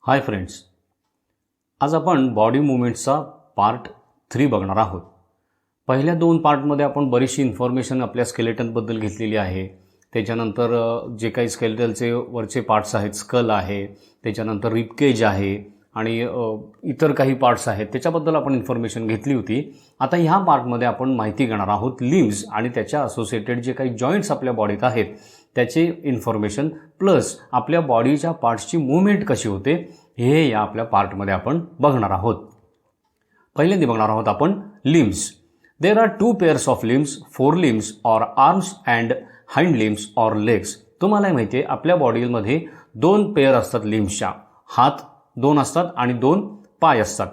Hi friends, आज आपण body मुवमेंट्सचा part 3 बघणार आहोत. पहिल्या 2 पार्टमध्ये आपण बरीचशी इन्फॉर्मेशन आपल्या स्केलेटनबद्दल घेतलेली आहे. त्याच्यानंतर जे काही स्केलेटलचे वरचे पार्ट्स आहेत, स्कल आहे, त्याच्यानंतर रिबकेज आहे आणि इतर काही पार्ट्स आहेत, त्याच्याबद्दल आपण इन्फॉर्मेशन घेतली होती. आता ह्या पार्टमध्ये आपण माहिती घेणार आहोत लिम्स आणि त्याच्या असोसिएटेड जे काही जॉईंट्स आपल्या बॉडीत आहेत त्याचे इन्फॉर्मेशन प्लस आपल्या बॉडीच्या पार्ट्सची मूवमेंट कशी होते हे या आपल्या पार्टमध्ये आपण बघणार आहोत. पहिल्यांदा बघणार आहोत आपण limbs. There are 2 pairs of limbs, 4 limbs or arms and hind limbs or legs. तुम्हाला माहिती आहे आपल्या बॉडीमध्ये 2 पेअर असतात लिम्सच्या. हात 2 असतात आणि 2 पाय असतात.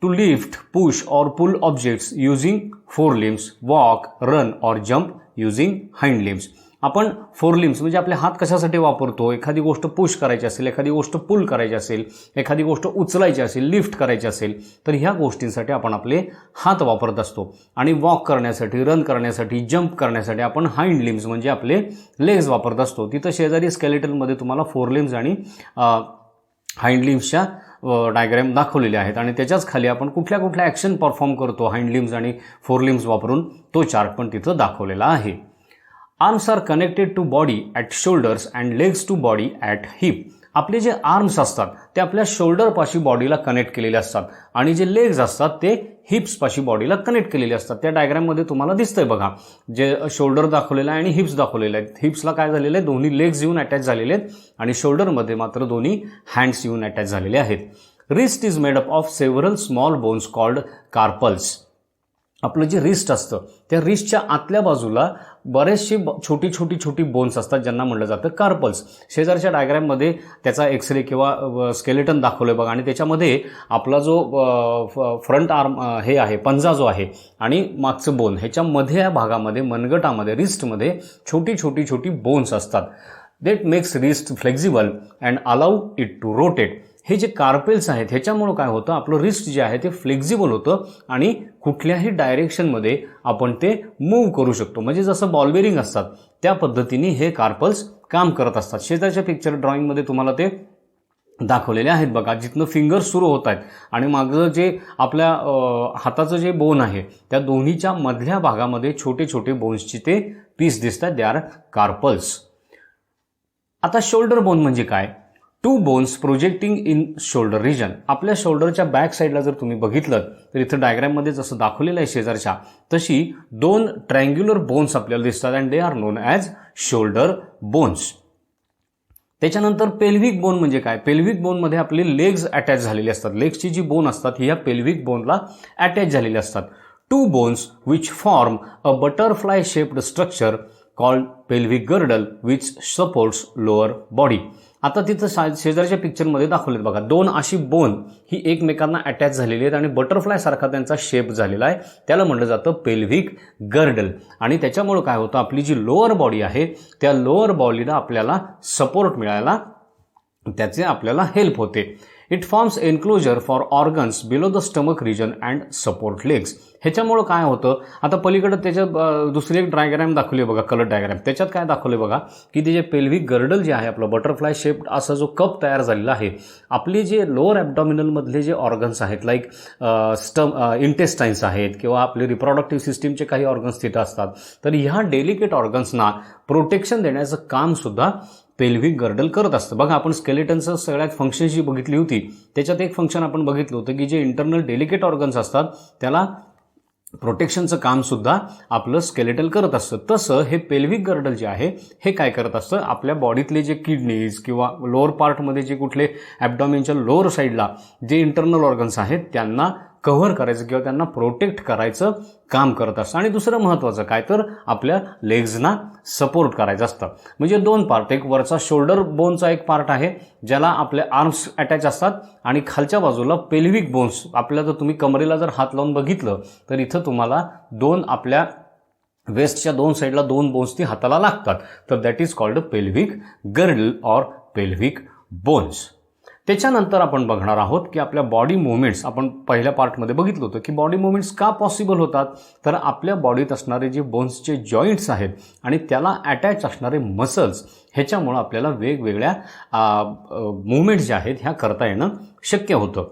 To lift, push or pull objects using 4 limbs, walk, run or jump using hind limbs. आपण 4 लिम्स म्हणजे आपले हात कशासाठी वापरतो? एखादी गोष्ट पुश करायची असेल, एखादी गोष्ट पुल करायची असेल, एखादी गोष्ट उचलायची असेल, लिफ्ट करायची असेल तर ह्या गोष्टींसाठी आपण आपले हात वापरत असतो. आणि वॉक करण्यासाठी, रन करण्यासाठी, जम्प करण्यासाठी आपण हाइंड लिम्स म्हणजे आपले लेग्स वापरत असतो. तिथं शेजारी स्केलेटलमध्ये तुम्हाला 4 लिम्स आणि हाइंड लिम्सच्या डायग्राम दाखवलेले आहेत आणि त्याच्याच खाली आपण कुठल्या कुठल्या ॲक्शन परफॉर्म करतो हाइंड लिम्स आणि 4 लिम्स वापरून तो चार्ट पण तिथं दाखवलेला आहे. Arms are connected to body at shoulders and legs to body at hip. आपले जे आर्म्स असतात ते आपल्या शोल्डरपाशी बॉडीला कनेक्ट केलेले असतात आणि जे लेग्स असतात ते हिप्सपाशी बॉडीला कनेक्ट केलेले असतात. त्या डायग्राममध्ये तुम्हाला दिसतंय बघा, जे शोल्डर दाखवलेलं आहे आणि हिप्स दाखवलेले आहेत. हिप्सला काय झालेलं आहे, दोन्ही लेग्स येऊन अटॅच झालेले आहेत आणि शोल्डरमध्ये मात्र दोन्ही हँड्स येऊन अटॅच झालेले आहेत. Wrist is made up of several small bones called carpals. आपलं जे रिस्ट असतं त्या रिस्टच्या आतल्या बाजूला बरेचसे छोटी बोन्स असतात ज्यांना म्हटलं जातं कार्पल्स. शेजारच्या डायग्राममध्ये त्याचा एक्सरे किंवा स्केलेटन दाखवलं बघा आणि त्याच्यामध्ये आपला जो फ्रंट आर्म हे आहे, पंजा जो आहे आणि मागचं बोन ह्याच्या मध्ये भागामध्ये मनगटामध्ये रिस्टमध्ये छोटी बोन्स असतात. That makes wrist flexible and allow it to rotate. हे जे कार्पेल्स आहेत ह्याच्यामुळं काय होतं, आपलं रिस्ट जे आहे ते फ्लेक्झिबल होतं आणि कुठल्याही डायरेक्शनमध्ये आपण ते मूव्ह करू शकतो. म्हणजे जसं बॉल बेरिंग असतात त्या पद्धतीने हे कार्पल्स काम करत असतात. शेजारच्या पिक्चर ड्रॉइंगमध्ये तुम्हाला ते दाखवलेले आहेत बघा, जिथनं फिंगर्स सुरू होत आहेत आणि मागं जे आपल्या हाताचं जे बोन आहे त्या दोन्हीच्या मधल्या भागामध्ये छोटे बोन्सची ते पीस दिसतात. They are carpals. आता शोल्डर बोन म्हणजे काय? 2 bones projecting in shoulder region. आपल्या शोल्डरच्या बॅक साईडला जर तुम्ही बघितलं तर इथं डायग्राममध्ये जसं दाखवलेलं आहे शेजारच्या, तशी 2 ट्रायंग्युलर बोन्स आपल्याला दिसतात and they are non as shoulder bones. त्याच्यानंतर पेल्विक बोन म्हणजे काय? पेल्विक बोनमध्ये आपले लेग्स अटॅच झालेले असतात. लेग्सची जी बोन असतात ही या पेल्विक बोनला अटॅच झालेली असतात. 2 bones which form a butterfly shaped structure called pelvic girdle which supports lower body. आता तिथं शेजारच्या पिक्चरमध्ये दाखवलेत बघा, 2 अशी बोन ही एकमेकांना अटॅच झालेली आहेत आणि बटरफ्लाय सारखा त्यांचा शेप झालेला आहे. त्याला म्हटलं जातं पेल्विक गर्डल. आणि त्याच्यामुळं काय होतं, आपली जी लोअर बॉडी आहे त्या लोअर बॉडीला आपल्याला सपोर्ट मिळायला त्याचे आपल्याला हेल्प होते. It forms enclosure for organs below the stomach region and support legs. ह्याच्यामुळं काय होतं, आता पलीकडे त्याच्यात दुसरी एक डायग्राम दाखवली बघा, कलर डायग्राम. त्याच्यात काय दाखवले बघा की ते जे पेल्विक गर्डल जे आहे आपलं बटरफ्लाय शेप असा जो कप तयार झालेला आहे, आपले जे लोअर ॲब्डॉमिनलमधले जे ऑर्गन्स आहेत लाईक इंटेस्टाईन्स आहेत किंवा आपले रिप्रोडक्टिव्ह सिस्टीमचे काही ऑर्गन्स तिथं असतात, तर ह्या डेलिकेट ऑर्गन्सना प्रोटेक्शन देण्याचं काम सुद्धा पेल्विक गर्डल करत असतं. बघा, आपण स्केलेटनचं सगळ्यात फंक्शन जी बघितली होती त्याच्यात एक फंक्शन आपण बघितलं होतं की जे इंटरनल डेलिकेट ऑर्गन्स असतात त्याला प्रोटेक्शनचं काम सुद्धा आपलं स्केलेटल करत असतं. तसं हे पेल्विक गर्डल जे आहे हे काय करत असतं, आपल्या बॉडीतले जे किडनीज किंवा लोअर पार्टमध्ये जे कुठले ॲब्डॉमिनच्या लोअर साईडला जे इंटरनल ऑर्गन्स आहेत त्यांना कव्हर करायचं किंवा त्यांना प्रोटेक्ट करायचं काम करत असतं. आणि दुसरं महत्त्वाचं काय तर आपल्या लेग्सना सपोर्ट करायचं असतं. म्हणजे 2 पार्ट, एक वरचा शोल्डर बोनचा एक पार्ट आहे ज्याला आपले आर्म्स अटॅच असतात आणि खालच्या बाजूला पेल्विक बोन्स. आपल्या जर तुम्ही कमरेला जर हात लावून बघितलं तर इथं तुम्हाला 2 आपल्या वेस्टच्या 2 साईडला 2 बोन्स ती हाताला लागतात. तर that is called pelvic girdle or pelvic bones. त्याच्यानंतर आपण बघणार आहोत की आपल्या बॉडी मुवमेंट्स, आपण पहिल्या पार्टमध्ये बघितलं होतं की बॉडी मुवमेंट्स का पॉसिबल होतात, तर आपल्या बॉडीत असणारे जे बोन्सचे जॉईंट्स आहेत आणि त्याला अटॅच असणारे मसल्स, ह्याच्यामुळं आपल्याला वेगवेगळ्या मुवमेंट्स ज्या आहेत ह्या करता येणं शक्य होतं.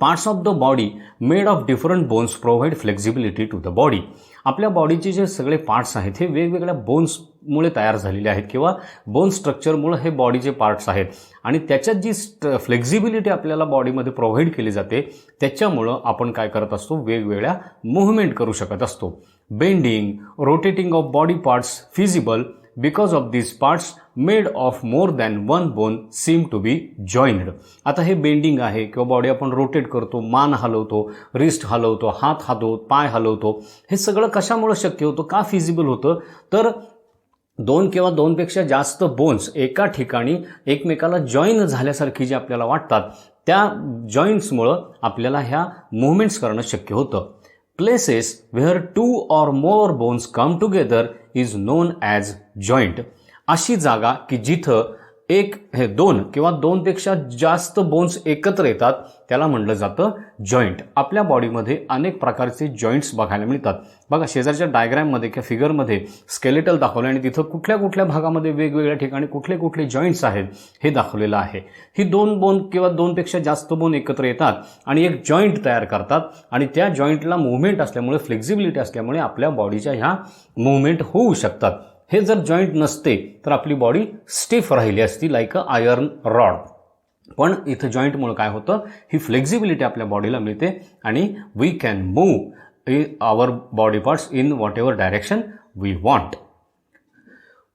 Parts of the body made of different bones provide flexibility to the body. आपल्या बॉडीचे जे सगळे पार्ट्स आहेत हे वेगवेगळ्या बोन्समुळे तयार झालेले आहेत किंवा बोन स्ट्रक्चरमुळे हे बॉडीचे पार्ट्स आहेत आणि त्याच्यात जी फ्लेक्झिबिलिटी आपल्याला बॉडीमध्ये प्रोव्हाइड केली जाते त्याच्यामुळं आपण काय करत असतो, वेगवेगळ्या मूव्हमेंट करू शकत असतो. Bending, rotating of body parts feasible because of this parts made of more than one bone seem to be joined. आता हे बेंडिंग आहे किंवा बॉडी आपण रोटेट करतो, मान हलवतो, रिस्ट हलवतो, हात हलवतो, पाय हलवतो, हे सगळं कशामुळे शक्य होतं, का फिजिबल होतं, तर दोन किंवा दोनपेक्षा जास्त बोन्स एका ठिकाणी एकमेकाला जॉईन झाल्यासारखी जे आपल्याला वाटतात त्या जॉईंट्समुळं आपल्याला ह्या मुवमेंट्स करणं शक्य होतं. Places where two or more bones come together is known as joint. अशी जागा की जिथं दोन किंवा दोनपेक्षा जास्त बोन्स एकत्र येतात त्याला म्हणलं जातं जॉईंट. आपल्या बॉडीमध्ये अनेक प्रकारचे जॉईंट्स बघायला मिळतात. बघा शेजारच्या डायग्राममध्ये किंवा फिगरमध्ये स्केलेटल दाखवलं आणि तिथं कुठल्या कुठल्या भागामध्ये वेगवेगळ्या ठिकाणी कुठले कुठले जॉईंट्स आहेत हे दाखवलेलं आहे. ही दोन बोन किंवा दोनपेक्षा जास्त बोन एकत्र येतात आणि एक जॉईंट तयार करतात आणि त्या जॉईंटला मुवमेंट असल्यामुळे, फ्लेक्झिबिलिटी असल्यामुळे आपल्या बॉडीच्या ह्या मुवमेंट होऊ शकतात. हे जर जॉईंट नसते तर आपली बॉडी स्टिफ राहिली असती लाईक अ आयर्न रॉड. पण इथं जॉईंटमुळे काय होतं, ही फ्लेक्झिबिलिटी आपल्या बॉडीला मिळते आणि we can move our body parts in whatever direction we want.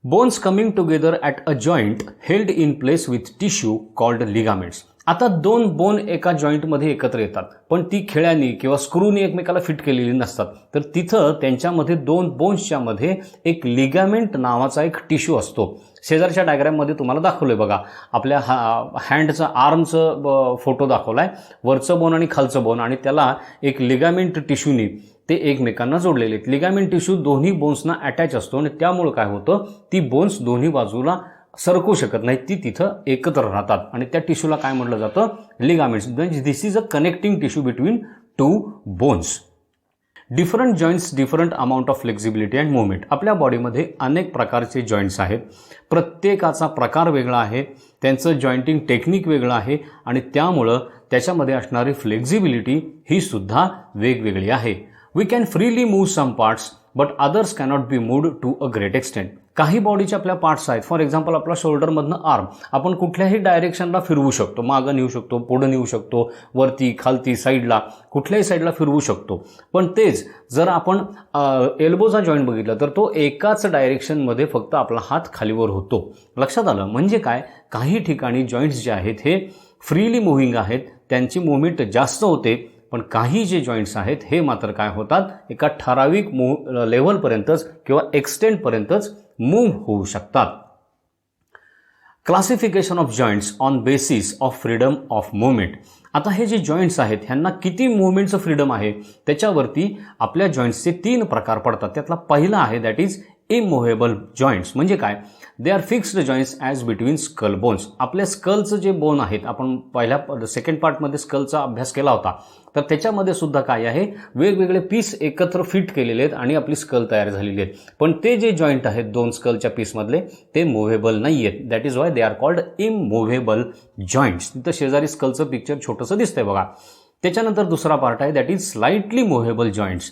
Bones coming together at a joint held in place with tissue called ligaments. आता दोन बोन एका जॉईंटमध्ये एकत्र येतात पण ती खिळ्यांनी किंवा स्क्रूनी एकमेकाला फिट केलेली नसतात, तर तिथं त्यांच्यामध्ये दोन बोन्सच्या मध्ये एक लिगामेंट नावाचा एक टिश्यू असतो. शेजारच्या डायग्राममध्ये तुम्हाला दाखवलंय बघा, आपल्या हँडचं आर्मचं फोटो दाखवलाय, वरचं बोन आणि खालचं बोन आणि त्याला एक लिगामेंट टिश्यूनी ते एकमेकांना जोडलेले आहेत. लिगामेंट टिश्यू दोन्ही बोन्सना अटॅच असतो आणि त्यामुळे काय होतं, ती बोन्स दोन्ही बाजूला सरकू शकत नाही, ती तिथं एकत्र राहतात आणि त्या टिश्यूला काय म्हटलं जातं, ligaments. This is a connecting tissue between two bones. Different joints, different amount of flexibility and movement. आपल्या बॉडीमध्ये अनेक प्रकारचे जॉईंट्स आहेत, प्रत्येकाचा प्रकार वेगळा आहे, त्यांचं जॉईंटिंग टेक्निक वेगळं आहे आणि त्यामुळं त्याच्यामध्ये असणारी फ्लेक्झिबिलिटी ही सुद्धा वेगवेगळी आहे. We can freely move some parts but others cannot be moved to a great extent. काही बॉडीचे आपल्या पार्ट्स आहेत, फॉर एक्झाम्पल आपला शोल्डरमधनं आर्म आपण कुठल्याही डायरेक्शनला फिरवू शकतो, मागं नेऊ शकतो, पुढं नेऊ शकतो, वरती खालती साईडला कुठल्याही साईडला फिरवू शकतो. पण तेच जर आपण एल्बोचा जॉईंट बघितला तर तो एकाच डायरेक्शनमध्ये फक्त आपला हात खालीवर होतो. लक्षात आलं, म्हणजे काय, काही ठिकाणी जॉईंट्स जे आहेत हे फ्रीली मुव्हिंग आहेत, त्यांची मुवमेंट जास्त होते, पण काही जे जॉईंट्स आहेत हे मात्र काय होतात, एका ठराविक लेव्हलपर्यंतच किंवा एक्सटेंटपर्यंतच मूव्ह होऊ शकतात. Classification of joints on basis of freedom of movement. आता हे जे जॉईंट्स आहेत ह्यांना किती मुवमेंटचं फ्रीडम आहे त्याच्यावरती आपल्या जॉईंट्सचे 3 प्रकार पडतात. त्यातला पहिला आहे दॅट इज इममुव्हेबल जॉईंट्स. म्हणजे काय, they are fixed joints as between skull bones. आपल्या स्कलचं जे बोन आहेत, आपण सेकंड पार्टमध्ये स्कलचा अभ्यास केला होता, तर त्याच्यामध्ये सुद्धा काय आहे, वेगवेगळे पीस एकत्र फिट केलेले आहेत आणि आपली स्कल तयार झालेली आहेत. पण ते जे जॉईंट आहेत दोन स्कलच्या पीसमधले ते मुव्हेबल नाही आहेत. That is why they are called immovable joints. तिथं शेजारी स्कलचं पिक्चर छोटंसं दिसतंय बघा. त्याच्यानंतर दुसरा पार्ट आहे that is slightly movable joints.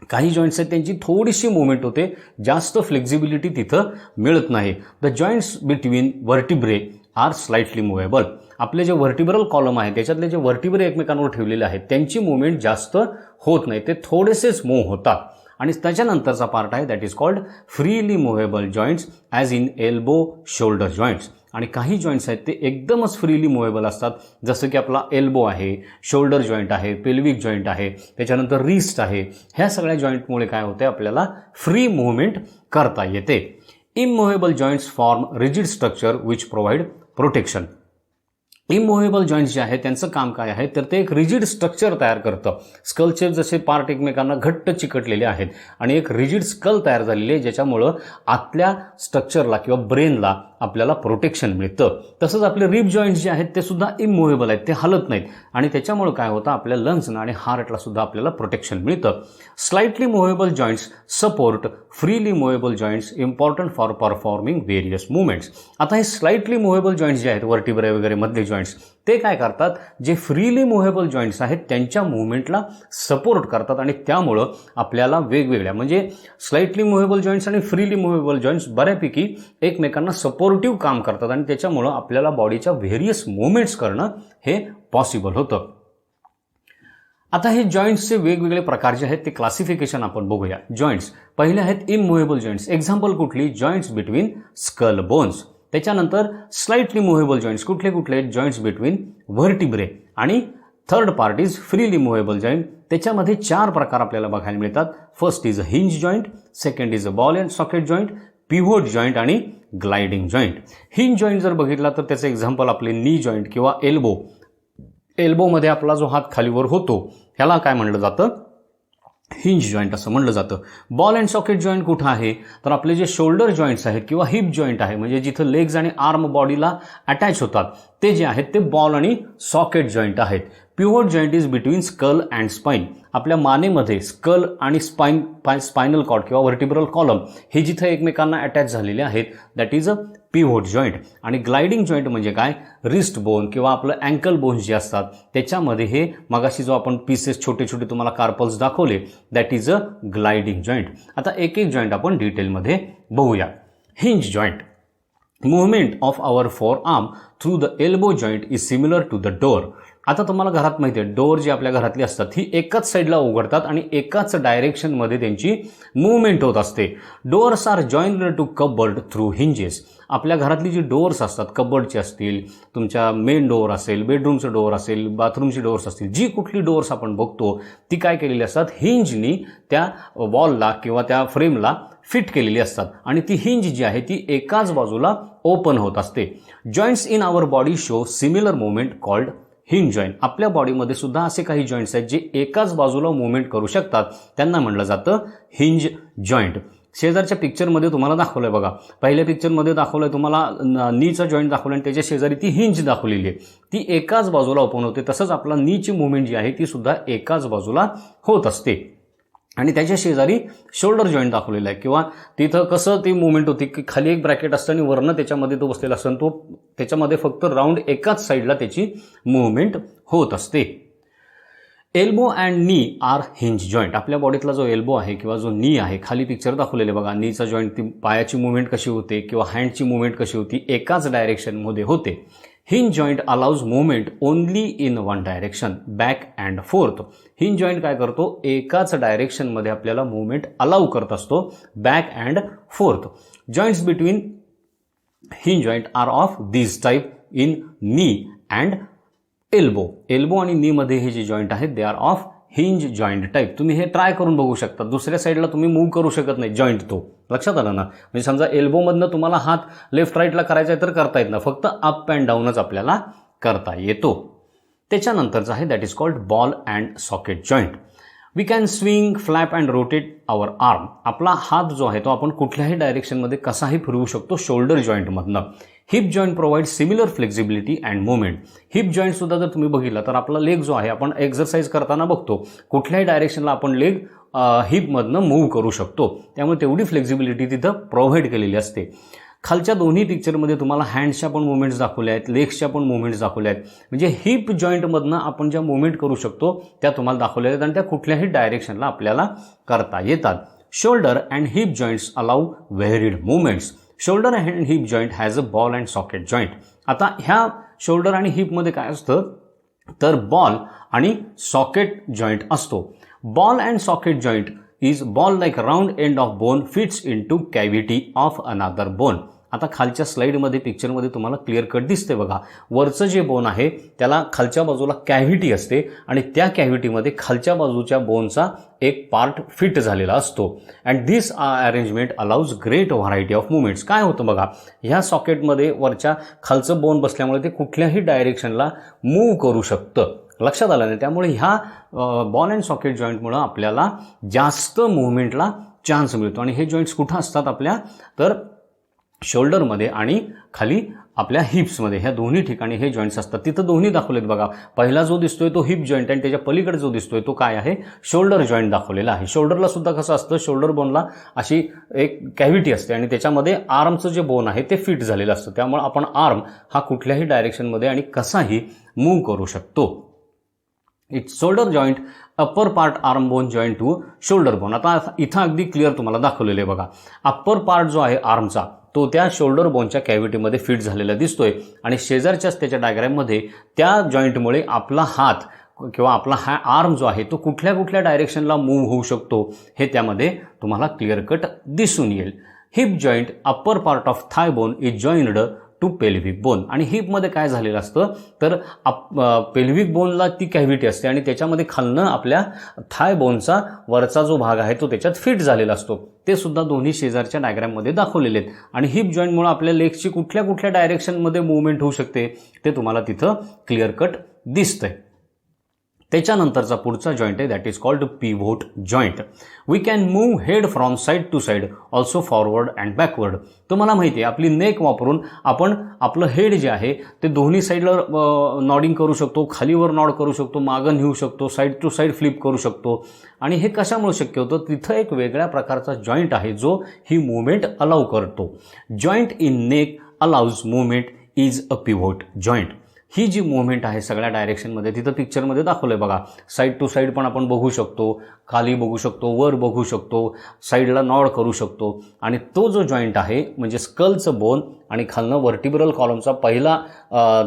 काही जॉईंट्स आहेत त्यांची थोडीशी मुवमेंट होते, जास्त फ्लेक्झिबिलिटी तिथं मिळत नाही. The joints between vertebrae are slightly movable. आपले जे व्हर्टिब्रल कॉलम आहे त्याच्यातले जे व्हर्टिब्रे एकमेकांवर ठेवलेले आहेत त्यांची मुवमेंट जास्त होत नाही, ते थोडेसेच मूव्ह होतात. आणि त्याच्यानंतरचा पार्ट आहे that is called freely movable joints as in elbow, shoulder joints. आणि काही जॉईंट्स आहेत ते एकदमच फ्रीली मुव्हेबल असतात, जसं की आपला एल्बो आहे, शोल्डर जॉईंट आहे, पेल्विक जॉईंट आहे, त्याच्यानंतर रिस्ट आहे. ह्या सगळ्या जॉईंटमुळे काय होते, आपल्याला फ्री मुव्हमेंट करता येते. Immovable joints form rigid structure which provide protection. Immovable joints जे आहेत त्यांचं काम काय आहे, तर ते एक रिजिड स्ट्रक्चर तयार करतं. स्कलचे जसे पार्ट एकमेकांना घट्ट चिकटलेले आहेत आणि एक रिजिड स्कल तयार झालेली आहे, ज्याच्यामुळं आतल्या स्ट्रक्चरला किंवा ब्रेनला आपल्याला प्रोटेक्शन मिळतं. तसंच आपले रिब जॉईंट्स जे आहेत ते सुद्धा इममुव्हेबल आहेत, ते हलत नाहीत आणि त्याच्यामुळे काय होतं आपल्या लंग्सना आणि हार्टला सुद्धा आपल्याला प्रोटेक्शन मिळतं. Slightly movable joints support freely movable joints important for performing various movements. आता हे स्लाइटली मुव्हेबल जॉईंट्स जे आहेत वर्टिब्रे वगैरे मधले जॉईंट्स ते काय करतात, जे फ्रीली मुव्हेबल जॉईंट्स आहेत त्यांच्या मुवमेंटला सपोर्ट करतात आणि त्यामुळं आपल्याला वेगवेगळ्या म्हणजे स्लाइटली मुव्हेबल जॉईंट्स आणि फ्रीली मुव्हेबल जॉईंट्स बऱ्यापैकी एकमेकांना सपोर्टिव्ह काम करतात आणि त्याच्यामुळं आपल्याला बॉडीच्या व्हेरियस मुवमेंट्स करणं हे पॉसिबल होतं. आता हे जॉईंट्सचे वेगवेगळे प्रकार जे आहेत ते क्लासिफिकेशन आपण बघूया. जॉईंट्स पहिले आहेत इममुव्हेबल जॉईंट्स. एक्झाम्पल कुठली, जॉईंट्स बिटवीन स्कल बोन्स. त्याच्यानंतर स्लाइटली मुव्हेबल जॉईंट्स कुठले कुठले, जॉईंट्स बिटवीन व्हर्टिब्रे. आणि third part is freely movable joint. त्याच्यामध्ये 4 प्रकार आपल्याला बघायला मिळतात. First is a hinge joint, second is a ball and socket joint, pivot joint आणि ग्लाइडिंग जॉईंट. हिंज जॉईंट जर बघितला तर त्याचं एक्झाम्पल आपले नी जॉईंट किंवा एल्बो. एल्बोमध्ये आपला जो हात खालीवर होतो ह्याला काय म्हणलं जातं, हिंज जॉईंट असं म्हणलं जातं. बॉल अँड सॉकेट जॉईंट कुठं आहे, तर आपले जे शोल्डर जॉईंट्स आहेत किंवा हिप जॉईंट आहे म्हणजे जिथं लेग्स आणि आर्म बॉडीला अटॅच होतात ते जे आहेत ते बॉल आणि सॉकेट जॉईंट आहेत. Pivot joint is between skull and spine. आपल्या मानेमध्ये स्कल आणि स्पायनल कॉर्ड किंवा व्हर्टिब्रल कॉलम हे जिथं एकमेकांना अटॅच झालेले आहेत that is a pivot joint. आणि ग्लाइडिंग जॉईंट म्हणजे काय, रिस्ट बोन किंवा आपलं अँकल बोन्स जे असतात त्याच्यामध्ये हे मगाशी जो आपण पीसेस छोटे छोटे तुम्हाला कार्पल्स दाखवले that is a gliding joint. आता एक एक जॉईंट आपण डिटेलमध्ये बघूया. Hinge joint, movement of our forearm through the elbow joint is similar to the door. आता तुम्हाला घरात माहिती आहे डोअर जी आपल्या घरातली असतात ही एकाच साईडला उघडतात आणि एकाच डायरेक्शनमध्ये त्यांची मूव्हमेंट होत असते. Doors are joined to cupboard through hinges. आपल्या घरातली जी डोअर्स असतात कबर्डची असतील, तुमच्या मेन डोअर असेल, बेडरूमचं डोअर असेल, बाथरूमची डोअर्स असतील, जी कुठली डोअर्स आपण बघतो ती काय केलेली असतात, हिंजनी त्या वॉलला किंवा त्या फ्रेमला फिट केलेली असतात आणि ती हिंज जी आहे ती एकाच बाजूला ओपन होत असते. Joints in our body show similar movement called hinge joint. आपल्या बॉडीमध्ये सुद्धा असे काही जॉईंट्स आहेत जे एकाच बाजूला मुवमेंट करू शकतात, त्यांना म्हणलं जातं हिंज जॉईंट. शेजारच्या पिक्चरमध्ये तुम्हाला दाखवलंय बघा, पहिल्या पिक्चरमध्ये दाखवलंय तुम्हाला नीचा जॉईंट दाखवला आणि त्याच्या शेजारी ती हिंज दाखवलेली आहे, ती एकाच बाजूला ओपन होते. तसंच आपला नीची मुवमेंट जी आहे ती सुद्धा एकाच बाजूला होत असते. आणि त्याच्या शेजारी शोल्डर जॉईंट दाखवलेला आहे किंवा तिथं कसं ती मुवमेंट होती की खाली एक ब्रॅकेट असतं आणि वरनं त्याच्यामध्ये तो बसलेला असतो, तो त्याच्यामध्ये फक्त राऊंड एकाच साईडला त्याची मुवमेंट होत असते. एल्बो अँड नी आर हिंज जॉईंट. आपल्या बॉडीतला जो एल्बो आहे किंवा जो नी आहे, खाली पिक्चर दाखवलेले बघा, नीचा जॉईंट ती पायाची मुवमेंट कशी होते किंवा हँडची मुवमेंट कशी होती, एकाच डायरेक्शनमध्ये होते. Hinge joint allows movement only in one direction, back and forth. Hinge joint काय करतो, एकाच डायरेक्शनमध्ये आपल्याला मुवमेंट अलाउ करत असतो, back and forth. Joints between hinge joint are of this type in knee and elbow. Elbow आणि knee मध्ये हे जे जॉईंट आहेत they are of hinge joint type. तुम्ही हे ट्राय करून बघू शकता, दुसऱ्या साईडला तुम्ही मूव्ह करू शकत नाही जॉईंट, तो लक्षात आलं ना. म्हणजे समजा एल्बोमधनं तुम्हाला हात लेफ्ट राईटला करायचा आहे तर करता येत ना, फक्त अप अँड डाऊनच आपल्याला करता येतो. त्याच्यानंतरचं आहे that is called ball and socket joint. We can swing, flap and rotate our arm. आपला हात जो आहे तो आपण कुठल्याही डायरेक्शनमध्ये कसाही फिरवू शकतो शोल्डर जॉईंटमधनं. Hip joint provide similar flexibility and movement. Hip joint सुद्धा जर तुम्ही बघितला तर आपला लेग जो आहे आपण एक्सरसाइज करताना बघतो कुठल्याही डायरेक्शनला आपण लेग हिपमधनं मूव्ह करू शकतो, त्यामुळे तेवढी फ्लेक्झिबिलिटी तिथं प्रोव्हाइड केलेली असते. खालच्या दोन्ही पिक्चरमध्ये तुम्हाला हँड्सच्या पण मुवमेंट्स दाखवल्या आहेत, लेग्सच्या पण मुवमेंट्स दाखवल्या आहेत. म्हणजे हिप जॉईंटमधनं आपण ज्या मुवमेंट करू शकतो त्या तुम्हाला दाखवल्या आहेत आणि त्या कुठल्याही डायरेक्शनला आपल्याला करता येतात. Shoulder and hip joints allow varied movements. Shoulder and hip joint has a ball and socket joint. आता ह्या शोल्डर आणि हिपमध्ये काय असतं तर बॉल आणि सॉकेट जॉईंट असतो. Ball and socket joint is ball like round end of bone fits into cavity of another bone. आता खालच्या स्लाईडमध्ये पिक्चरमध्ये तुम्हाला क्लिअर कट दिसते बघा, वरचं जे बोन आहे त्याला खालच्या बाजूला कॅव्हिटी असते आणि त्या कॅव्हिटीमध्ये खालच्या बाजूच्या बोनचा एक पार्ट फिट झालेला असतो. And this arrangement allows great variety of movements. काय होतं बघा, ह्या सॉकेटमध्ये वरच्या खालचं बोन बसल्यामुळे ते कुठल्याही डायरेक्शनला मूव्ह करू शकतं, लक्षात आलं नाही. त्यामुळे ह्या बॉल अँड सॉकेट जॉईंटमुळं आपल्याला जास्त मुवमेंटला चान्स मिळतो. आणि हे जॉईंट्स कुठं असतात आपल्या तर शोल्डरमध्ये आणि खाली आपल्या हिप्समध्ये, ह्या दोन्ही ठिकाणी हे जॉईंट्स असतात. तिथं दोन्ही दाखवलेत बघा. पहिला जो दिसतोय तो हिप जॉईंट आणि त्याच्या पलीकडे जो दिसतोय तो काय आहे, शोल्डर जॉईंट दाखवलेला आहे. शोल्डरला सुद्धा कसं असतं, शोल्डर बोनला अशी एक कॅव्हिटी असते आणि त्याच्यामध्ये आर्मचं जे बोन आहे ते फिट झालेलं असतं. त्यामुळे आपण आर्म हा कुठल्याही डायरेक्शनमध्ये आणि कसाही मूव्ह करू शकतो. It's shoulder joint upper part arm bone joint to shoulder bone. आता इथं अगदी क्लिअर तुम्हाला दाखवलेलं आहे बघा. अप्पर पार्ट जो आहे आर्मचा तो त्या शोल्डर बोनच्या कॅव्हिटीमध्ये फिट झालेला दिसतोय आणि शेजारच्याच त्याच्या डायग्राममध्ये त्या जॉईंटमुळे आपला हात किंवा आपला हा आर्म जो आहे तो कुठल्या कुठल्या डायरेक्शनला मूव्ह होऊ शकतो हे त्यामध्ये तुम्हाला क्लिअर कट दिसून येईल. Hip joint upper part of thigh bone is joined to pelvic bone. आणि हिपमध्ये काय झालेलं असतं तर पेल्व्हिक बोनला ती कॅव्हिटी असते आणि त्याच्यामध्ये खालनं आपल्या थाय बोनचा वरचा जो भाग आहे तो त्याच्यात फिट झालेला असतो. ते सुद्धा दोन्ही शेजारच्या डायग्राममध्ये दाखवलेले आहेत. आणि हिप जॉईंटमुळे आपल्या लेग्सची कुठल्या कुठल्या डायरेक्शनमध्ये मूव्हमेंट होऊ शकते ते तुम्हाला तिथं क्लिअर कट दिसतंय. त्याच्यानंतरचा पुढचा जॉईंट आहे that is called pivot joint. We can move head from side to side also forward and backward. तुम्हाला माहिती आहे आपली नेक वापरून आपण आपलं हेड जे आहे ते दोन्ही साईडला नॉडिंग करू शकतो, खालीवर नॉड करू शकतो, मागं नेऊ शकतो, साईड टू साईड फ्लिप करू शकतो. आणि हे कशामुळे शक्य होतं, तिथं एक वेगळ्या प्रकारचा जॉईंट आहे जो ही मूव्हमेंट अलाउ करतो. Joint in neck allows movement is a pivot joint. ही जी मूव्हमेंट आहे सगळ्या डायरेक्शनमध्ये तिथं पिक्चरमध्ये दाखवलंय बघा. साईड टू साईड पण आपण बघू शकतो, खाली बघू शकतो, वर बघू शकतो, साईडला नॉड करू शकतो. आणि तो जो जॉईंट आहे म्हणजे स्कलचं बोन आणि खालनं व्हर्टिब्रल कॉलमचा पहिला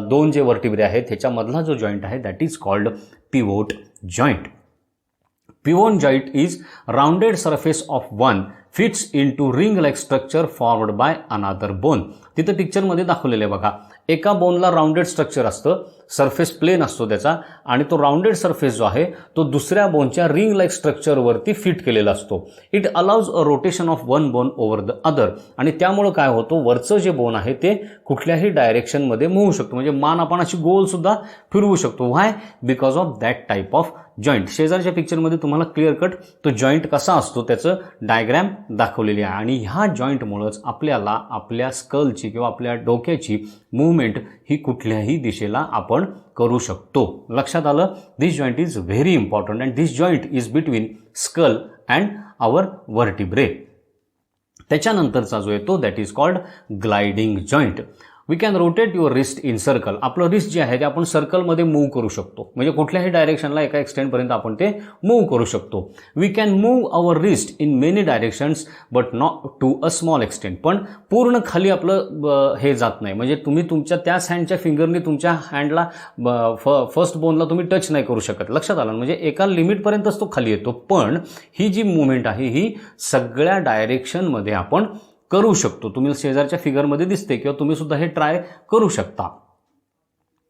दोन जे व्हर्टिब्रे आहेत ह्याच्यामधला जो जॉईंट आहे that is called pivot joint. Pivot joint is rounded surface of one fits into ring like structure formed by another bone. तिथं पिक्चरमध्ये दाखवलेलं आहे बघा. एका बोनला राउंडेड स्ट्रक्चर असतं, सरफेस प्लेन असतो त्याचा आणि तो राउंडेड सरफेस जो आहे तो दुसऱ्या बोनच्या रिंग लाईक स्ट्रक्चरवरती फिट केलेला असतो. It allows a rotation of one bone over the other. आणि त्यामुळे काय होतं, वरचं जे बोन आहे ते कुठल्याही डायरेक्शनमध्ये मूव्ह होऊ शकतो. म्हणजे मान आपण अशी गोल सुद्धा फिरवू शकतो. Why? Because of that type of joint. शेजारच्या पिक्चरमध्ये तुम्हाला क्लिअर कट तो जॉईंट कसा असतो त्याचं डायग्रॅम दाखवलेली आहे. आणि ह्या जॉईंटमुळंच आपल्याला आपल्या स्कलची किंवा आपल्या डोक्याची मूव्हमेंट ही कुठल्याही दिशेला आपण करू शकतो. लक्षात आलं? This joint is very important and this joint is between skull and our vertebrae. त्याच्यानंतरचा जो आहे तो that is called gliding joint. We can rotate your wrist in circle. आपलं रिस्ट जे आहे ते आपण सर्कलमध्ये मूव्ह करू शकतो. म्हणजे कुठल्याही डायरेक्शनला एका एक्सटेंटपर्यंत आपण ते मूव्ह करू शकतो. We can move our wrist in many directions but not to a small extent. पण पूर्ण खाली आपलं हे जात नाही. म्हणजे तुम्ही तुमच्या त्याच हँडच्या फिंगरने तुमच्या हँडला फर्स्ट बोनला तुम्ही टच नाही करू शकत. लक्षात आलं? म्हणजे एका लिमिटपर्यंतच तो खाली येतो. पण ही जी मुवमेंट आहे ही सगळ्या डायरेक्शनमध्ये आपण करू शकतो. तुम्ही शेजारच्या फिगरमध्ये दिसते किंवा तुम्ही सुद्धा हे ट्राय करू शकता.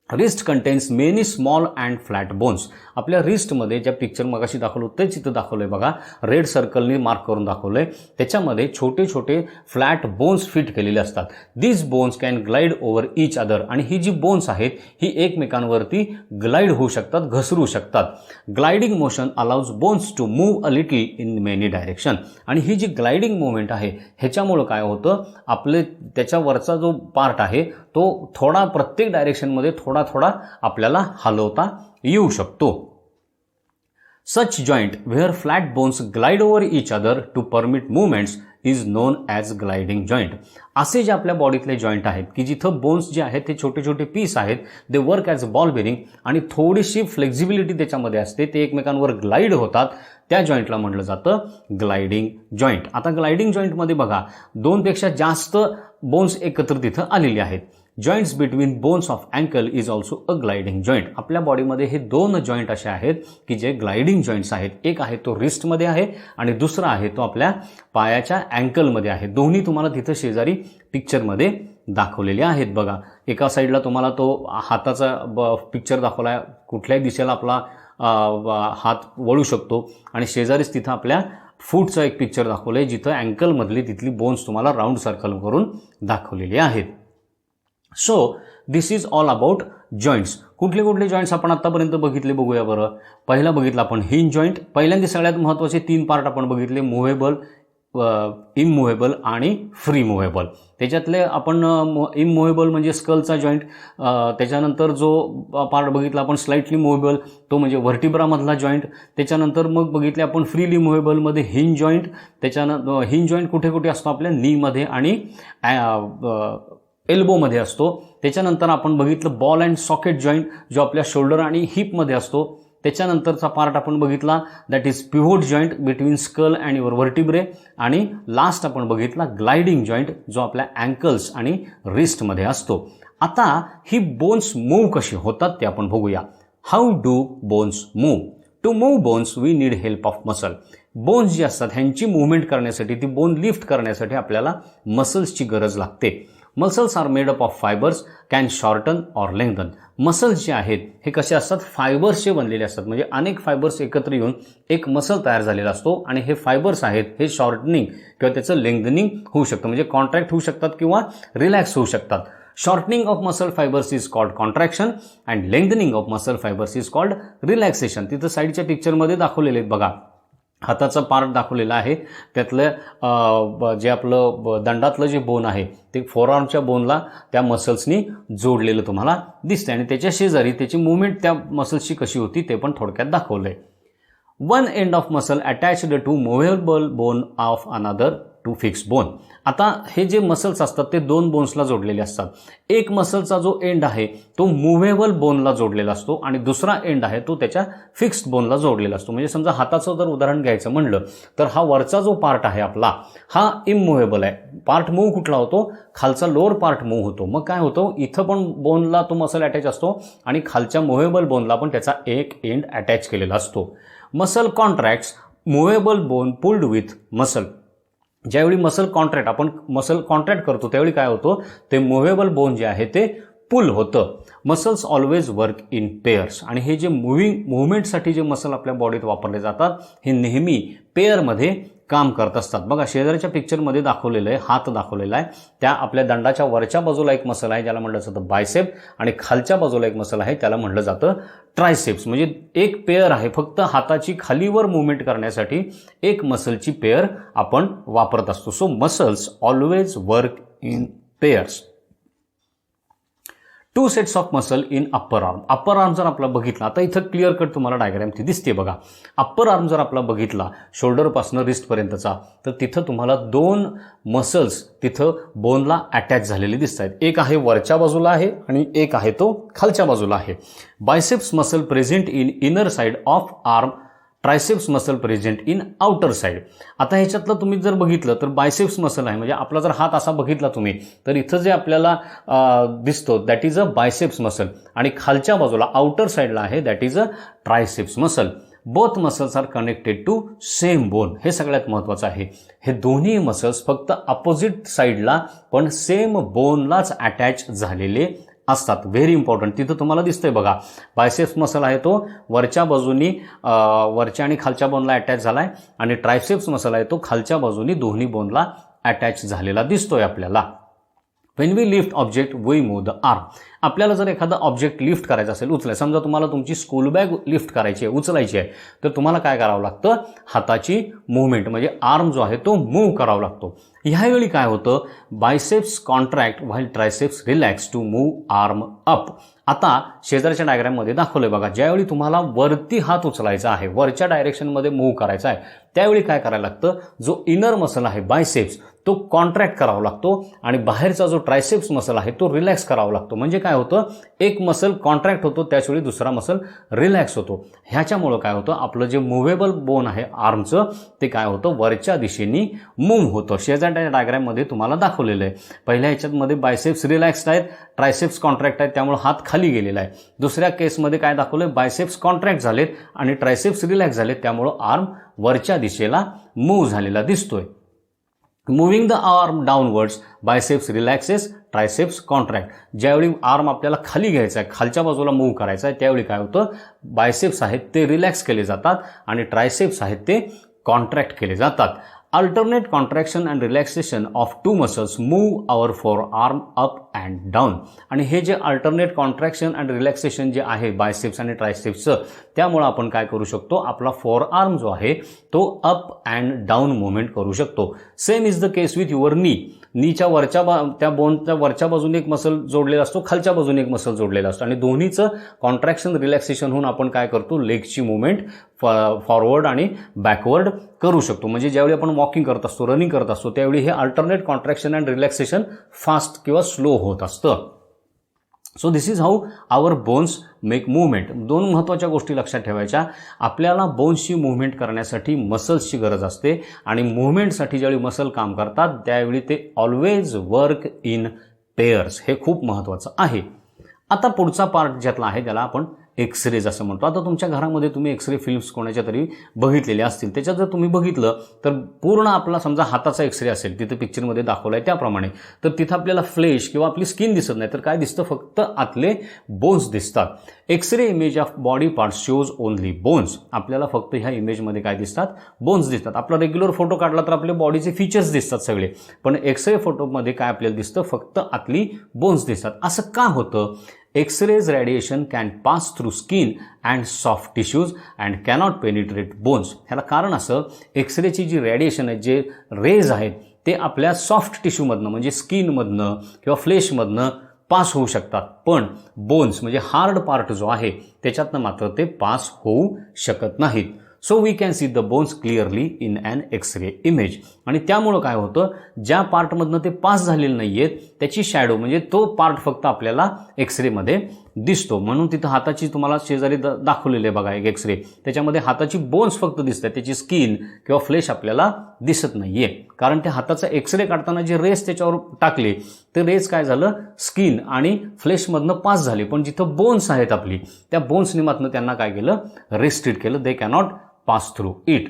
Wrist contains many small and flat bones. आपल्या रिस्टमध्ये ज्या पिक्चर मगाशी दाखवलं तेच इथं दाखवलंय बघा. रेड सर्कलने मार्क करून दाखवलंय. त्याच्यामध्ये छोटे छोटे फ्लॅट बोन्स फिट केलेले असतात. This bones can glide over each other. आणि ही जी बोन्स आहेत ही एकमेकांवरती ग्लाइड होऊ शकतात, घसरू शकतात. Gliding motion allows bones to move a little in many direction. आणि ही जी ग्लायडिंग मुवमेंट आहे ह्याच्यामुळं काय होतं, आपले त्याच्यावरचा जो पार्ट आहे तो थोडा प्रत्येक डायरेक्शनमध्ये थोडा थोडा आपल्याला हलवता येऊ शकतो. Such joint where flat bones glide over each other to permit movements is known as gliding joint. असे जे आपल्या बॉडीतले जॉईंट आहेत की जिथं बोन्स जे आहेत ते छोटे छोटे पीस आहेत, they work as ball bearing आणि थोडीशी फ्लेक्झिबिलिटी त्याच्यामध्ये असते, ते एकमेकांवर ग्लाइड होतात, त्या जॉईंटला म्हटलं जातं ग्लायडिंग जॉईंट. आता ग्लायडिंग जॉईंटमध्ये बघा दोनपेक्षा जास्त बोन्स एकत्र तिथं आलेले आहेत. Joints between bones of ankle is also a gliding joint. आपल्या बॉडीमध्ये हे दोन जॉईंट असे आहेत की जे ग्लायडिंग जॉईंट्स आहेत. एक आहे तो रिस्टमध्ये आहे आणि दुसरा आहे तो आपल्या पायाच्या अँकलमध्ये आहे. दोन्ही तुम्हाला तिथं शेजारी पिक्चरमध्ये दाखवलेले आहेत बघा. एका साईडला तुम्हाला तो हाताचा पिक्चर दाखवला आहे, कुठल्याही दिशेला आपला हात वळू शकतो. आणि शेजारीच तिथं आपल्या फूटचा एक पिक्चर दाखवलं आहे जिथं अँकलमधली तिथली बोन्स तुम्हाला राऊंड सर्कल करून दाखवलेली आहेत. So this is all about joints. कुठले कुठले जॉईंट्स आपण आतापर्यंत बघितले बघूया बरं. पहिला बघितला आपण हिंज जॉईंट. पहिल्यांदा सगळ्यात महत्त्वाचे 3 पार्ट आपण बघितले, मुव्हेबल, इममुव्हेबल आणि फ्री मुव्हेबल. त्याच्यातले आपण इममुव्हेबल म्हणजे स्कलचा जॉईंट, त्याच्यानंतर जो पार्ट बघितला आपण स्लाइटली मुव्हेबल तो म्हणजे व्हर्टिब्रामधला जॉईंट. त्याच्यानंतर मग बघितले आपण फ्रीली मुव्हेबलमध्ये हिंज जॉईंट. त्याच्यानंतर हिंज जॉईंट कुठे कुठे असतो आपल्या नीमध्ये आणि एल्बोमध्ये असतो. त्याच्यानंतर आपण बघितलं बॉल अँड सॉकेट जॉईंट जो आपल्या शोल्डर आणि हिपमध्ये असतो. त्याच्यानंतरचा पार्ट आपण बघितला that is pivot joint between skull and your vertebrae. आणि लास्ट आपण बघितला ग्लायडिंग जॉईंट जो आपल्या अँकल्स आणि रिस्टमध्ये असतो. आता ही बोन्स मूव्ह कशी होतात ते आपण बघूया. How do bones move? To move bones we need help of muscle. Bones जे असतात ह्यांची मुवमेंट करण्यासाठी, ती बोन लिफ्ट करण्यासाठी आपल्याला मसल्सची गरज लागते. Muscles are made up of fibres can shorten or lengthen. Muscles जे आहेत हे कसे असतात? फायबर्सचे बनलेले असतात. म्हणजे अनेक फायबर्स एकत्र येऊन एक मसल तयार झालेला असतो आणि हे फायबर्स आहेत हे शॉर्टनिंग किंवा त्याचं लेंथनिंग होऊ शकतं. म्हणजे कॉन्ट्रॅक्ट होऊ शकतात किंवा रिलॅक्स होऊ शकतात. Shortening of muscle fibres is called contraction and lengthening of muscle fibres is called relaxation. तिथं साईडच्या पिक्चरमध्ये दाखवलेले आहेत बघा. हाताचा पार्ट दाखवलेला आहे, त्यातलं जे आपलं दंडातलं जे बोन आहे ते फोरआर्मच्या बोनला त्या मसल्सनी जोडलेलं तुम्हाला दिसतंय आणि त्याच्या शेजारी त्याची मुवमेंट त्या मसल्सची कशी होती ते पण थोडक्यात दाखवलंय. One end of muscle attached to movable bone of another to fix bone. आता हे जे मसल्स असतात ते दोन बोन्सला जोडलेले असतात. एक मसलचा जो एंड आहे तो मुव्हेबल बोनला जोडलेला असतो आणि दुसरा एंड आहे तो त्याच्या फिक्स्ड बोनला जोडलेला असतो. म्हणजे समजा हाताचं जर उदाहरण घ्यायचं म्हणलं तर हा वरचा जो पार्ट आहे आपला हा इममुव्हेबल आहे. पार्ट मूव्ह कुठला होतो? खालचा लोअर पार्ट मूव्ह होतो. मग काय होतं? इथं पण बोनला तो मसल अटॅच असतो आणि खालच्या मुव्हेबल बोनला पण त्याचा एक एंड अटॅच केलेला असतो. Muscle contracts movable bone pulled with muscle. ज्यावेळी मसल कॉन्ट्रॅक्ट करतो त्यावेळी काय होतं? ते मुव्हेबल बोन जे आहे ते पुल होतं. Muscles always work in pairs. आणि हे जे मुव्हमेंटसाठी जे मसल आपल्या बॉडीत वापरले जातात हे नेहमी पेअरमध्ये काम करत असतात. बघा शेजारच्या पिक्चरमध्ये दाखवलेलं आहे, हात दाखवलेला आहे. त्या आपल्या दंडाच्या वरच्या बाजूला एक मसल आहे ज्याला म्हटलं जातं बायसेप आणि खालच्या बाजूला एक मसल आहे त्याला म्हटलं जातं ट्रायसेप्स. म्हणजे एक पेअर आहे. फक्त हाताची खालीवर मुवमेंट करण्यासाठी एक मसलची पेअर आपण वापरत असतो. So muscles always work in pairs. Two sets of muscle in upper arm. Upper arm जर आपला बघितला, आता इथं क्लिअर कट तुम्हाला डायग्राम ती दिसते बघा. अप्पर आर्म जर आपला बघितला शोल्डरपासून रिस्टपर्यंतचा तर तिथं तुम्हाला दोन मसल्स तिथं बोनला अटॅच झालेले दिसत आहेत. एक आहे वरच्या बाजूला आहे आणि एक आहे तो खालच्या बाजूला आहे. Biceps muscle present in inner side of arm, triceps muscle present in outer side. आता ह्याच्यातलं तुम्ही जर बघितलं तर बायसेप्स मसल आहे. म्हणजे आपला जर हात असा बघितला तुम्ही तर इथं जे आपल्याला दिसतो that is a biceps muscle आणि खालच्या बाजूला आउटर साइडला आहे that is a triceps muscle. Both muscles are connected to same bone. हे सगळ्यात महत्त्वाचं आहे. हे दोन्ही मसल्स फक्त अपोजिट साइडला पण सेम बोनलाच अटॅच झालेले असतात. Very important. तिथं तुम्हाला दिसतंय बघा बायसेप्स मसल आहे तो वरच्या बाजूनी वरच्या आणि खालच्या बोनला अटॅच झालाय आणि ट्रायसेप्स मसल आहे तो खालच्या बाजूनी दोन्ही बोनला अटॅच झालेला दिसतोय आपल्याला. When we lift object we move the arm. आपल्याला जर एखादा ऑब्जेक्ट लिफ्ट करायचा असेल, उचलाय, समजा तुम्हाला तुमची स्कूल बॅग लिफ्ट करायची आहे, उचलायची आहे, तर तुम्हाला काय करावं लागतं? हाताची मुवमेंट म्हणजे आर्म जो आहे तो मूव्ह करावा लागतो. ह्यावेळी काय होतं? Biceps contract while triceps relax to move arm up. आता शेजारच्या डायग्राममध्ये दाखवलंय बघा, ज्यावेळी तुम्हाला वरती हात उचलायचा आहे, वरच्या डायरेक्शनमध्ये मूव्ह करायचा आहे, त्यावेळी काय करायला लागतं? जो इनर मसल आहे बायसेप्स तो कॉन्ट्रॅक्ट करावा लागतो आणि बाहेरचा जो ट्रायसेप्स मसल आहे तो रिलॅक्स करावा लागतो. म्हणजे काय होतं? एक मसल कॉन्ट्रॅक्ट होतो त्याचवेळी दुसरा मसल रिलॅक्स होतो. ह्याच्यामुळं काय होतं? आपलं जे मुव्हेबल बोन आहे आर्मचं ते काय होतं? वरच्या दिशेने मूव्ह होतं. शेजारच्या डायग्राममध्ये तुम्हाला दाखवलेलं आहे. पहिल्या ह्याच्यामध्ये बायसेप्स रिलॅक्स्ड आहेत, ट्रायसेप्स कॉन्ट्रॅक्ट आहेत, त्यामुळे हात खाली गेलेला आहे. दुसऱ्या केसमध्ये काय दाखवलंय? बायसेप्स कॉन्ट्रॅक्ट झालेत आणि ट्रायसेप्स रिलॅक्स झालेत, त्यामुळं आर्म वरच्या दिशेला मूव्ह झालेला दिसतोय. Moving the arm downwards biceps relaxes, triceps contract. ज्यावेळी आर्म आपल्याला खाली घ्यायचा आहे, खालच्या बाजूला मूव्ह करायचा आहे, त्यावेळी काय होतं? बायसेप्स आहेत ते रिलॅक्स केले जातात आणि ट्रायसेप्स आहेत ते कॉन्ट्रॅक्ट केले जातात. Alternate contraction and relaxation of two muscles move our forearm up and down. आणि हे जे अल्टरनेट कॉन्ट्रॅक्शन अँड रिलॅक्सेशन जे आहे बायसेप्स आणि ट्रायसेप्सचं, त्यामुळं आपण काय करू शकतो, आपला फोरआर्म जो आहे तो अप अँड डाऊन मुवमेंट करू शकतो. Same is the case with your नीच्या त्या बोनच्या वरच्या बाजूने एक मसल जोडलेला असतो, खालच्या बाजूने एक मसल जोडलेला असतो आणि दोन्हीचं कॉन्ट्रॅक्शन रिलॅक्सेशन होऊन आपण काय करतो, लेगची मुवमेंट फॉरवर्ड आणि बॅकवर्ड करू शकतो. म्हणजे ज्यावेळी आपण वॉकिंग करत असतो, रनिंग करत असतो, त्यावेळी हे alternate contraction and relaxation fast किंवा स्लो होत असतं. So this is how our bones make movement. दोन महत्त्वाच्या गोष्टी लक्षात ठेवायच्या. आपल्याला बोन्सची मूव्हमेंट करण्यासाठी मसल्सची गरज असते आणि मूव्हमेंटसाठी ज्यावेळी मसल काम करतात त्यावेळी ते ऑलवेज वर्क इन पेअर्स. हे खूप महत्त्वाचं आहे. आता पुढचा पार्ट ज्यातला आहे त्याला आपण एक्सरेज असं म्हणतो. आता तुमच्या घरामध्ये तुम्ही एक्सरे फिल्म्स कोणाच्या तरी बघितलेले असतील. त्याच्यात जर तुम्ही बघितलं तर पूर्ण आपला समजा हाताचा एक्सरे असेल, तिथं पिक्चरमध्ये दाखवलं आहे त्याप्रमाणे, तर तिथं आपल्याला फ्लेश किंवा आपली स्किन दिसत नाही, तर काय दिसतं, फक्त आतले बोन्स दिसतात. X-ray image of body parts shows only bones. आपल्याला फक्त ह्या इमेजमध्ये काय दिसतात, बोन्स दिसतात. आपला रेग्युलर फोटो काढला तर आपले बॉडीचे फीचर्स दिसतात सगळे, पण एक्सरे फोटोमध्ये काय आपल्याला दिसतं, फक्त आतली बोन्स दिसतात. असं का होतं? X-rays radiation can pass through skin and soft tissues and cannot penetrate bones. ह्याला कारण असं, एक्सरेची जी रेडिएशन आहे, जे रेज आहेत ते आपल्या सॉफ्ट टिश्यूमधनं म्हणजे स्किनमधनं किंवा फ्लेशमधनं पास होऊ शकतात, पण बोन्स म्हणजे हार्ड पार्ट जो आहे त्याच्यातनं मात्र ते पास होऊ शकत नाहीत. So we can see the bones clearly in an x-ray image. आणि त्यामुळं काय होतं, ज्या पार्टमधनं ते पास झालेले नाही आहेत त्याची शॅडो म्हणजे तो पार्ट फक्त आपल्याला एक्सरेमध्ये दिसतो. म्हणून तिथं हाताची तुम्हाला शेजारी दाखवलेले बघा एक एक्सरे, त्याच्यामध्ये हाताची बोन्स फक्त दिसतात, त्याची स्किन किंवा फ्लेश आपल्याला दिसत नाहीये. कारण त्या हाताचा एक्सरे काढताना जे रेस त्याच्यावर टाकले ते रेस काय झालं, स्किन आणि फ्लेशमधनं पास झाले, पण जिथं बोन्स आहेत आपली त्या बोन्स निमातनं त्यांना काय केलं, रेस्ट्रिक्ट केलं. दे cannot pass through it.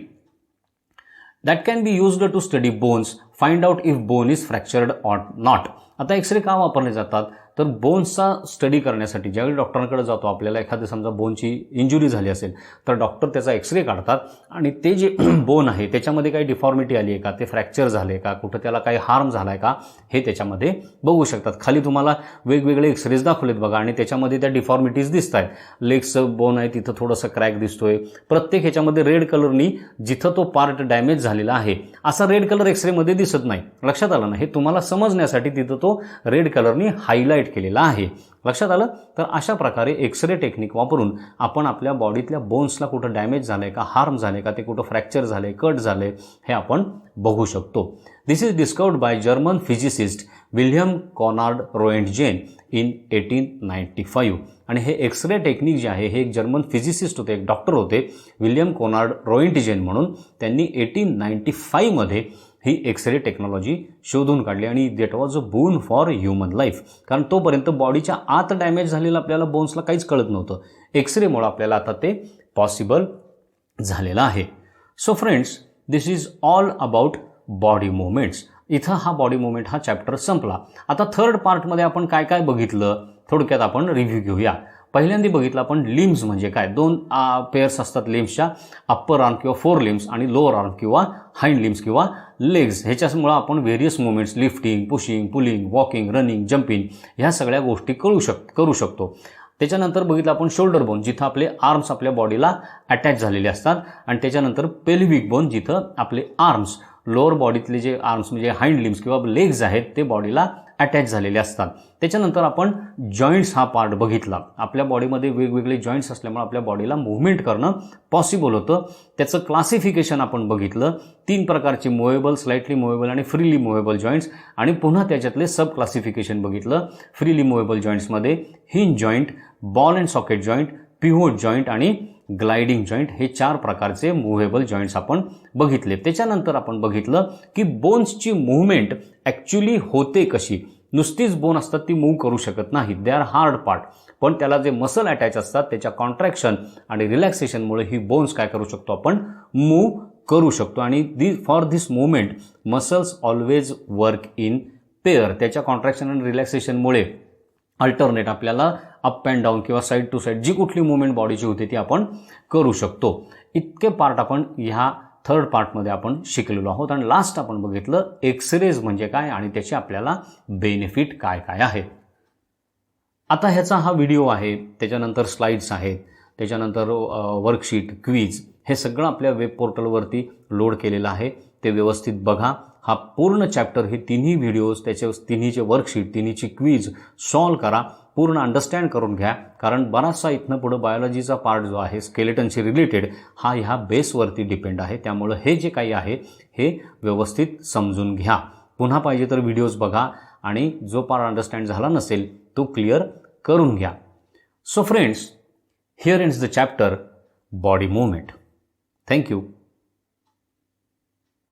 That can be used to study bones, find out if bone is fractured or not. आता एक्सरे का वापरले जातात, तर बोन्सचा स्टडी करण्यासाठी. ज्यावेळी डॉक्टरांकडे जातो, आपल्याला एखादी समजा बोनची इंजुरी झाली असेल तर डॉक्टर त्याचा एक्सरे काढतात आणि ते जे बोन आहे त्याच्यामध्ये काही डिफॉर्मिटी आली आहे का, ते फ्रॅक्चर झाले का, कुठं त्याला काही हार्म झाला आहे का, हे त्याच्यामध्ये बघू शकतात. खाली तुम्हाला वेगवेगळे एक्सरेज दाखवलेत बघा आणि त्याच्यामध्ये त्या डिफॉर्मिटीज दिसत आहेत. लेग्सचं बोन आहे तिथं थोडंसं क्रॅक दिसतोय, प्रत्येक ह्याच्यामध्ये रेड कलरनी जिथं तो पार्ट डॅमेज झालेला आहे असा रेड कलर एक्सरेमध्ये दिसत नाही. लक्षात आलं ना? हे तुम्हाला समजण्यासाठी तिथं तो रेड कलरनी हायलाईट केलेला आहे. लक्षात आलं? तर अशा प्रकारे एक्सरे टेक्निक वापरून आपण आपल्या बॉडीतल्या बोन्सला कुठं डॅमेज झालंय का, हार्म झाले का, ते कुठं फ्रॅक्चर झाले, कट झाले, हे आपण बघू शकतो. This is discovered by German physicist William Conrad Roentgen in 1895. आणि हे एक्सरे टेक्निक जे आहे हे एक जर्मन फिजिसिस्ट होते, एक डॉक्टर होते, विल्यम कॉनार्ड रोएंटजेन म्हणून. त्यांनी 1895 मध्ये ही एक्सरे टेक्नॉलॉजी शोधून काढली आणि that was a boon for human life. कारण तोपर्यंत बॉडीच्या आत डॅमेज झालेलं आपल्याला बोन्सला काहीच कळत नव्हतं. एक्सरेमुळे आपल्याला आता ते पॉसिबल झालेलं आहे. So friends, this is all about body movements. इथं हा बॉडी मुवमेंट हा चॅप्टर संपला. आता थर्ड पार्टमध्ये आपण काय काय बघितलं थोडक्यात आपण रिव्ह्यू घेऊया. पहिल्यांदा बघितलं आपण लिम्स म्हणजे काय. दोन पेअर्स असतात लिम्सच्या, अप्पर आर्म किंवा फोर लिम्स आणि लोअर आर्म किंवा हाइंड लिम्स किंवा लेग्स. ह्याच्यामुळं आपण various movements, lifting, pushing, pulling, walking, running, jumping ह्या सगळ्या गोष्टी करू शकतो. त्याच्यानंतर बघितलं आपण शोल्डर बोन, जिथं आपले आर्म्स आपल्या बॉडीला अटॅच झालेले असतात. आणि त्याच्यानंतर पेल्विक बोन, जिथं आपले आर्म्स, लोअर बॉडीतले जे आर्म्स म्हणजे हाइंड लिम्स किंवा लेग्स आहेत ते बॉडीला अटॅच झालेले असतात. त्याच्यानंतर आपण जॉईंट्स हा पार्ट बघितला. आपल्या बॉडीमध्ये वेगवेगळे जॉईंट्स असल्यामुळे आपल्या बॉडीला मूव्हमेंट करणं पॉसिबल होतं. त्याचं क्लासिफिकेशन आपण बघितलं. 3 प्रकारचे, मूव्हेबल, स्लाइटली मूव्हेबल आणि फ्रीली मूव्हेबल जॉईंट्स. आणि पुन्हा त्याच्यातले सब क्लासिफिकेशन बघितलं. फ्रीली मूव्हेबल जॉईंट्समध्ये hinge joint, ball and socket joint, pivot joint आणि ग्लाइडिंग जॉईंट हे 4 प्रकारचे मूव्हेबल जॉईंट्स आपण बघितले. त्याच्यानंतर आपण बघितलं की बोन्सची मूव्हमेंट ॲक्च्युली होते कशी. नुसतीच बोन असतात ती मूव्ह करू शकत नाहीत, दे आर हार्ड पार्ट. पण त्याला जे मसल अटॅच असतात त्याच्या कॉन्ट्रॅक्शन आणि रिलॅक्सेशनमुळे ही बोन्स काय करू शकतो, आपण मूव्ह करू शकतो. आणि for this movement muscles always work in pair. त्याच्या कॉन्ट्रॅक्शन आणि रिलॅक्सेशनमुळे अल्टरनेट आपल्याला अप अँड डाऊन किंवा साईड टू साईड जी कुठली मूव्हमेंट बॉडीची होते ती आपण करू शकतो. इतके पार्ट आपण ह्या थर्ड पार्टमध्ये आपण शिकलेलो आहोत. आणि लास्ट आपण बघितलं एक्सरेज म्हणजे काय आणि त्याचे आपल्याला बेनिफिट काय काय आहेत. आता ह्याचा हा व्हिडिओ आहे, त्याच्यानंतर स्लाइड्स आहेत, त्याच्यानंतर वर्कशीट, क्विज हे सगळं आपल्या वेब पोर्टलवरती लोड केलेलं आहे. ते व्यवस्थित बघा. हा पूर्ण चॅप्टर, हे तिन्ही व्हिडिओज, त्याचे तिन्हीचे वर्कशीट, तिन्हीची क्विज सॉल्व करा, पूर्ण अंडरस्टँड करून घ्या. कारण बराचसा इथनं पुढं बायोलॉजीचा पार्ट जो आहे स्केलेटनशी रिलेटेड हा ह्या बेसवरती डिपेंड आहे. त्यामुळं हे जे काही आहे हे व्यवस्थित समजून घ्या. पुन्हा पाहिजे तर व्हिडिओज बघा आणि जो पार्ट अंडरस्टँड झाला नसेल तो क्लिअर करून घ्या. So friends, here ends the chapter body movement. Thank you.